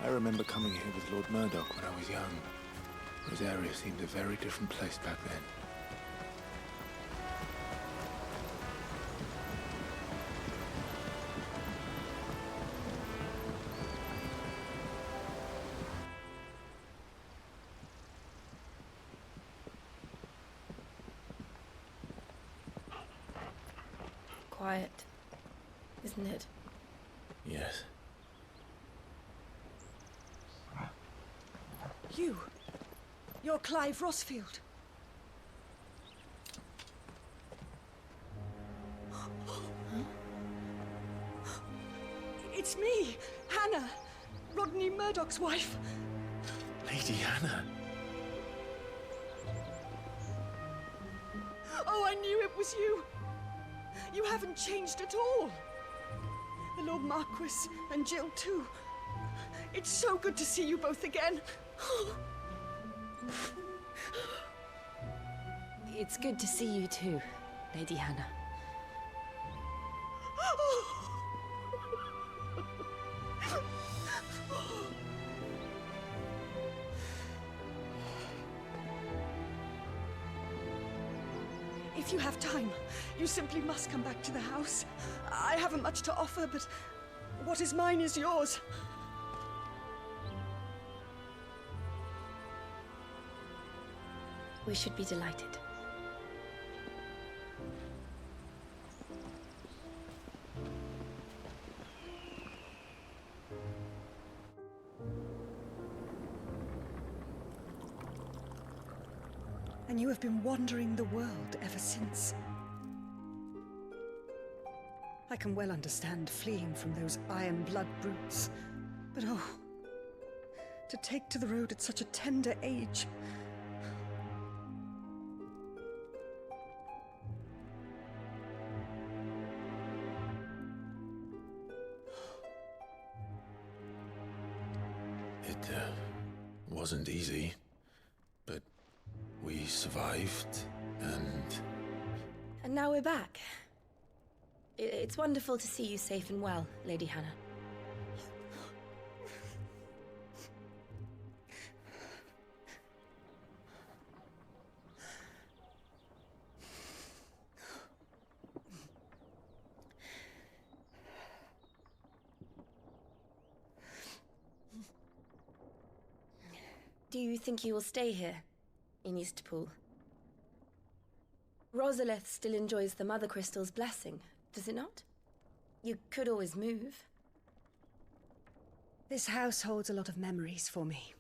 I remember coming here with Lord Murdoch when I was young. This area seemed a very different place back then. Quiet, isn't it? Yes. You're Clive Rosfield. It's me, Hannah, Rodney Murdoch's wife. Lady Hannah. Oh, I knew it was you. You haven't changed at all. The Lord Marquis and Jill too. It's so good to see you both again. It's good to see you too, Lady Hannah. If you have time, you simply must come back to the house. I haven't much to offer, but what is mine is yours. We should be delighted. And you have been wandering the world ever since. I can well understand fleeing from those iron blood brutes, but oh, to take to the road at such a tender age. It wasn't easy, but we survived, and... And now we're back. It's wonderful to see you safe and well, Lady Hannah. Do you think you will stay here, in Eastpool? Rosalith still enjoys the Mother Crystal's blessing, does it not? You could always move. This house holds a lot of memories for me.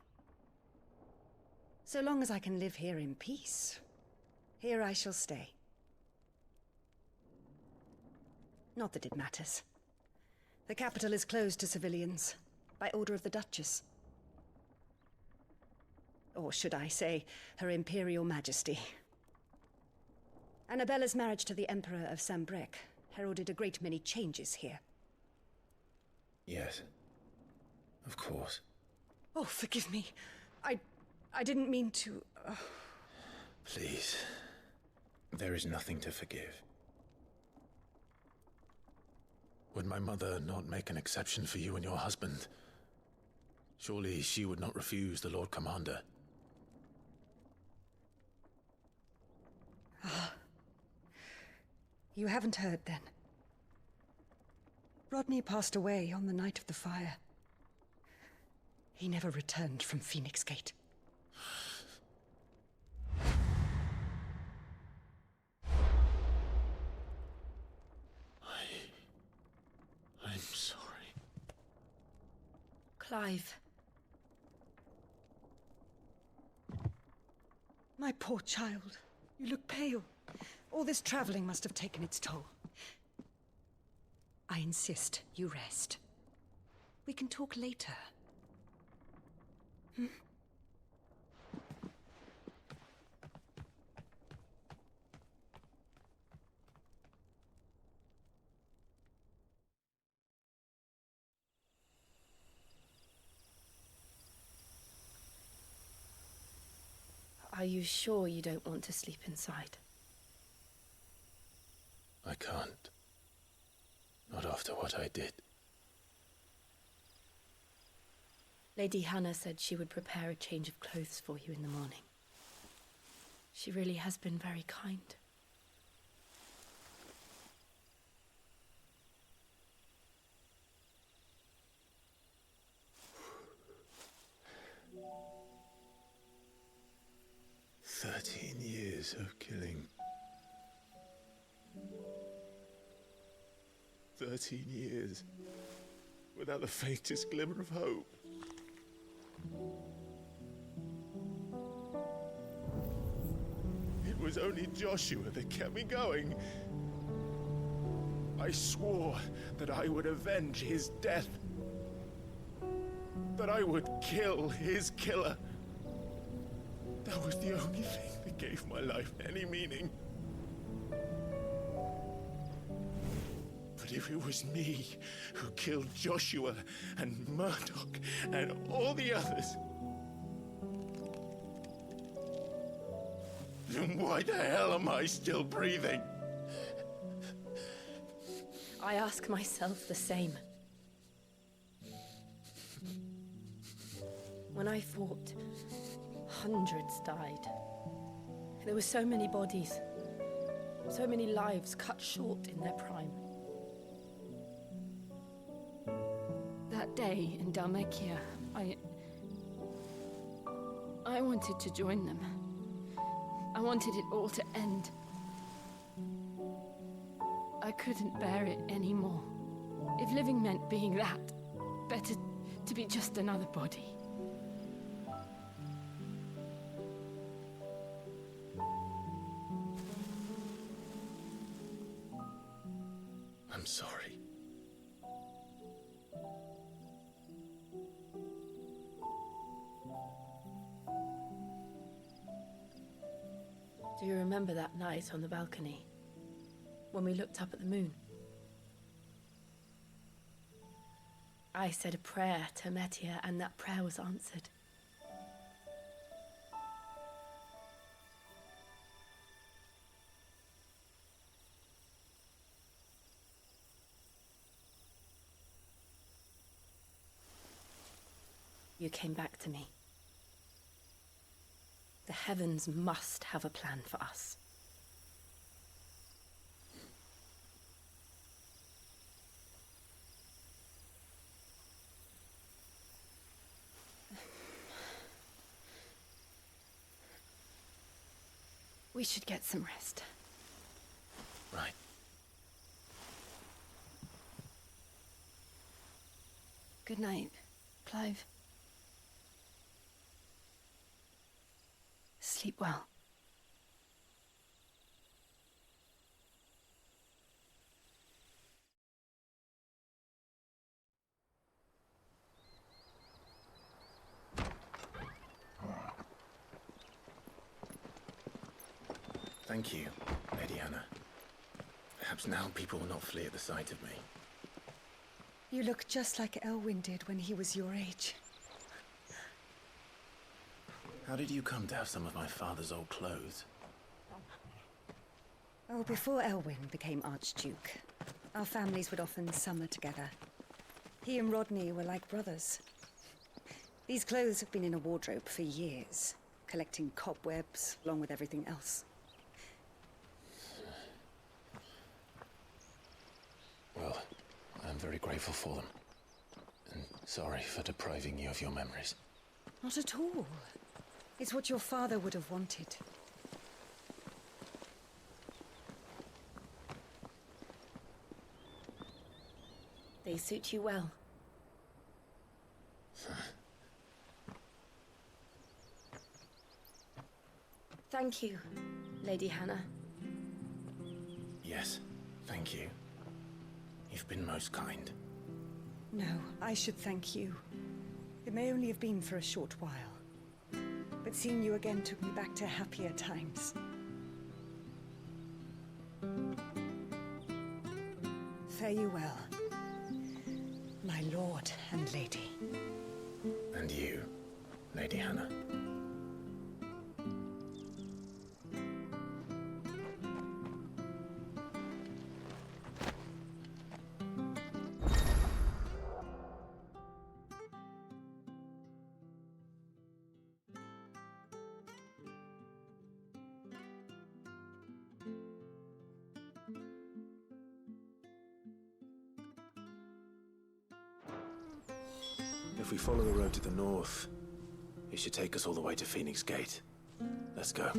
So long as I can live here in peace, here I shall stay. Not that it matters. The capital is closed to civilians, by order of the Duchess. Or should I say, Her Imperial Majesty. Annabella's marriage to the Emperor of Sambrec heralded a great many changes here. Yes. Of course. Oh, forgive me. I didn't mean to... Please. There is nothing to forgive. Would my mother not make an exception for you and your husband? Surely she would not refuse the Lord Commander. You haven't heard, then. Rodney passed away on the night of the fire. He never returned from Phoenix Gate. I'm sorry. Clive. My poor child. You look pale. All this traveling must have taken its toll. I insist you rest. We can talk later. Hmm? Are you sure you don't want to sleep inside? I can't. Not after what I did. Lady Hannah said she would prepare a change of clothes for you in the morning. She really has been very kind. Years of killing. 13 years without the faintest glimmer of hope. It was only Joshua that kept me going. I swore that I would avenge his death. That I would kill his killer. That was the only thing that gave my life any meaning. But if it was me who killed Joshua and Murdoch and all the others, then why the hell am I still breathing? I ask myself the same. When I fought, hundreds died. There were so many bodies, so many lives cut short in their prime. That day in Dalmekia, I wanted to join them. I wanted it all to end. I couldn't bear it anymore. If living meant being that, better to be just another body. I'm sorry. Do you remember that night on the balcony, when we looked up at the moon? I said a prayer to Metia, and that prayer was answered. You came back to me. The heavens must have a plan for us. We should get some rest. Right. Good night, Clive. Sleep well. Thank you, Lady Hannah. Perhaps now people will not flee at the sight of me. You look just like Elwyn did when he was your age. How did you come to have some of my father's old clothes? Oh, before Elwyn became Archduke, our families would often summer together. He and Rodney were like brothers. These clothes have been in a wardrobe for years, collecting cobwebs along with everything else. Well, I'm very grateful for them. And sorry for depriving you of your memories. Not at all. It's what your father would have wanted. They suit you well. Thank you, Lady Hannah. Yes, thank you. You've been most kind. No, I should thank you. It may only have been for a short while, but seeing you again took me back to happier times. Fare you well, my lord and lady. And you, Lady Hannah. If we follow the road to the north, it should take us all the way to Phoenix Gate. Let's go.